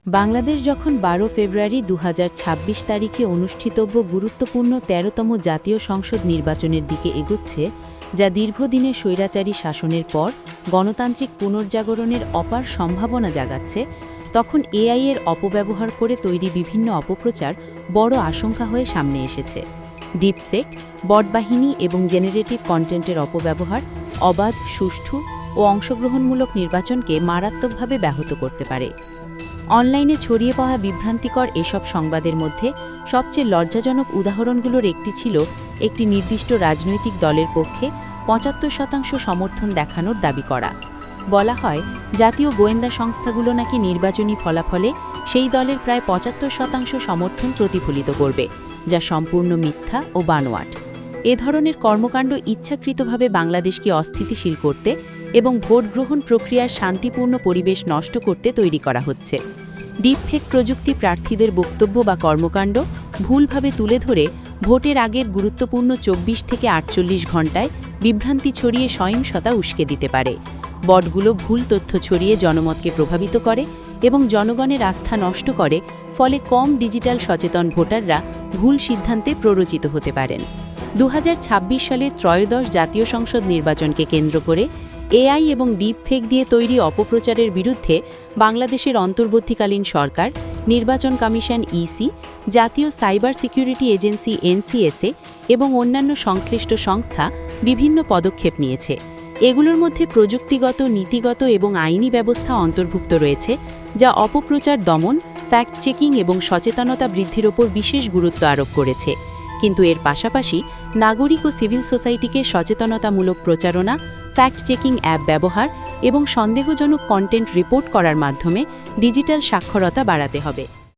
বাংলাদেশ যখন ১২ ফেব্রুয়ারি ২০২৬ তারিখে অনুষ্ঠিতব্য গুরুত্বপূর্ণ ১৩তম জাতীয় সংসদ নির্বাচনের দিকে এগোচ্ছে, যা দীর্ঘদিনের স্বৈরাচারী শাসনের পর গণতান্ত্রিক পুনর্জাগরণের অপার সম্ভাবনা জাগাচ্ছে, তখন এআই এর অপব্যবহার করে তৈরি বিভিন্ন অপপ্রচার বড় আশঙ্কা হয়ে সামনে এসেছে। ডিপফেক, বটবাহিনী এবং জেনারেটিভ কন্টেন্টের অপব্যবহার অবাধ, সুষ্ঠু ও অংশগ্রহণমূলক নির্বাচনকে মারাত্মকভাবে ব্যাহত করতে পারে। অনলাইনে ছড়িয়ে পড়া বিভ্রান্তিকর এসব সংবাদের মধ্যে সবচেয়ে লজ্জাজনক উদাহরণগুলোর একটি ছিল একটি নির্দিষ্ট রাজনৈতিক দলের পক্ষে ৭৫% সমর্থন দেখানোর দাবি করা। বলা হয়, জাতীয় গোয়েন্দা সংস্থাগুলো নাকি নির্বাচনী ফলাফলে সেই দলের প্রায় ৭৫% সমর্থন প্রতিফলিত করবে, যা সম্পূর্ণ মিথ্যা ও বানোয়াট। এ ধরনের কর্মকাণ্ড ইচ্ছাকৃতভাবে বাংলাদেশকে অস্থিতিশীল করতে এবং ভোট গ্রহণ প্রক্রিয়ার শান্তিপূর্ণ পরিবেশ নষ্ট করতে তৈরি করা হচ্ছে। ডিপফেক প্রযুক্তি প্রার্থীদের বক্তব্য বা কর্মকাণ্ড ভুলভাবে তুলে ধরে ভোটের আগের গুরুত্বপূর্ণ ২৪ থেকে ৪৮ ঘণ্টায় বিভ্রান্তি ছড়িয়ে সহিংসতা উস্কে দিতে পারে। বটগুলো ভুল তথ্য ছড়িয়ে জনমতকে প্রভাবিত করে এবং জনগণের আস্থা নষ্ট করে, ফলে কম ডিজিটাল সচেতন ভোটাররা ভুল সিদ্ধান্তে প্ররোচিত হতে পারেন। ২০২৬ সালের ত্রয়োদশ জাতীয় সংসদ নির্বাচনকে কেন্দ্র করে এআই এবং ডিপফেক দিয়ে তৈরি অপপ্রচারের বিরুদ্ধে বাংলাদেশের অন্তর্বর্তীকালীন সরকার, নির্বাচন কমিশন ইসি, জাতীয় সাইবার সিকিউরিটি এজেন্সি এনসিএসএ এবং অন্যান্য সংশ্লিষ্ট সংস্থা বিভিন্ন পদক্ষেপ নিয়েছে। এগুলোর মধ্যে প্রযুক্তিগত, নীতিগত এবং আইনি ব্যবস্থা অন্তর্ভুক্ত রয়েছে, যা অপপ্রচার দমন, ফ্যাক্ট চেকিং এবং সচেতনতা বৃদ্ধির ওপর বিশেষ গুরুত্ব আরোপ করেছে। কিন্তু এর পাশাপাশি নাগরিক ও সিভিল সোসাইটিকে সচেতনতামূলক প্রচারণা, ফ্যাক্ট চেকিং অ্যাপ ব্যবহার এবং সন্দেহজনক কন্টেন্ট রিপোর্ট করার মাধ্যমে ডিজিটাল সাক্ষরতা বাড়াতে হবে।